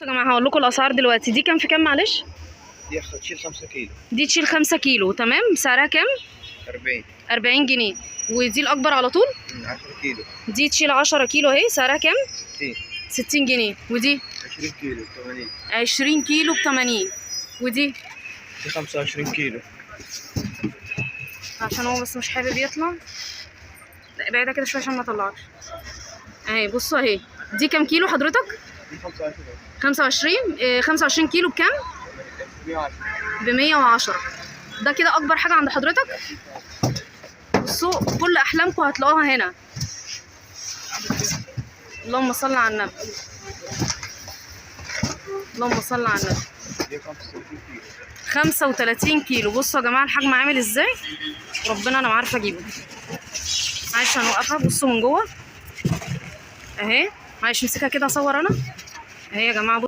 يا جماعه هقول لكم الاسعار دلوقتي. دي كام في كام معلش؟ دي تشيل 5 كيلو. دي تشيل 5 كيلو تمام. سعرها كام؟ 40 جنيه. ودي الاكبر على طول 10 كيلو. دي تشيل 10 كيلو اهي. سعرها كام؟ 60 جنيه. ودي 20 كيلو 80. 20 كيلو ب 80. ودي دي 25 كيلو. عشان هو بس مش حابب يطلع. لا ابعدها كده شويه عشان ما اطلعكش. اهي بصوا اهي. دي كام كيلو حضرتك؟ دي 25. 25 كيلو بكام؟ 110. ب 110. ده كده اكبر حاجه عند حضرتك. بصوا كل احلامكم هتلاقوها هنا. اللهم صل على النبي. اللهم صل على النبي. دي 35 كيلو. 35 كيلو. بصوا يا جماعه الحجم عامل ازاي. ربنا انا ما عارفه اجيبه. معلش هنوقفها. بصوا من جوه اهي. معلش امسكها كده اصور انا اهي يا جماعه.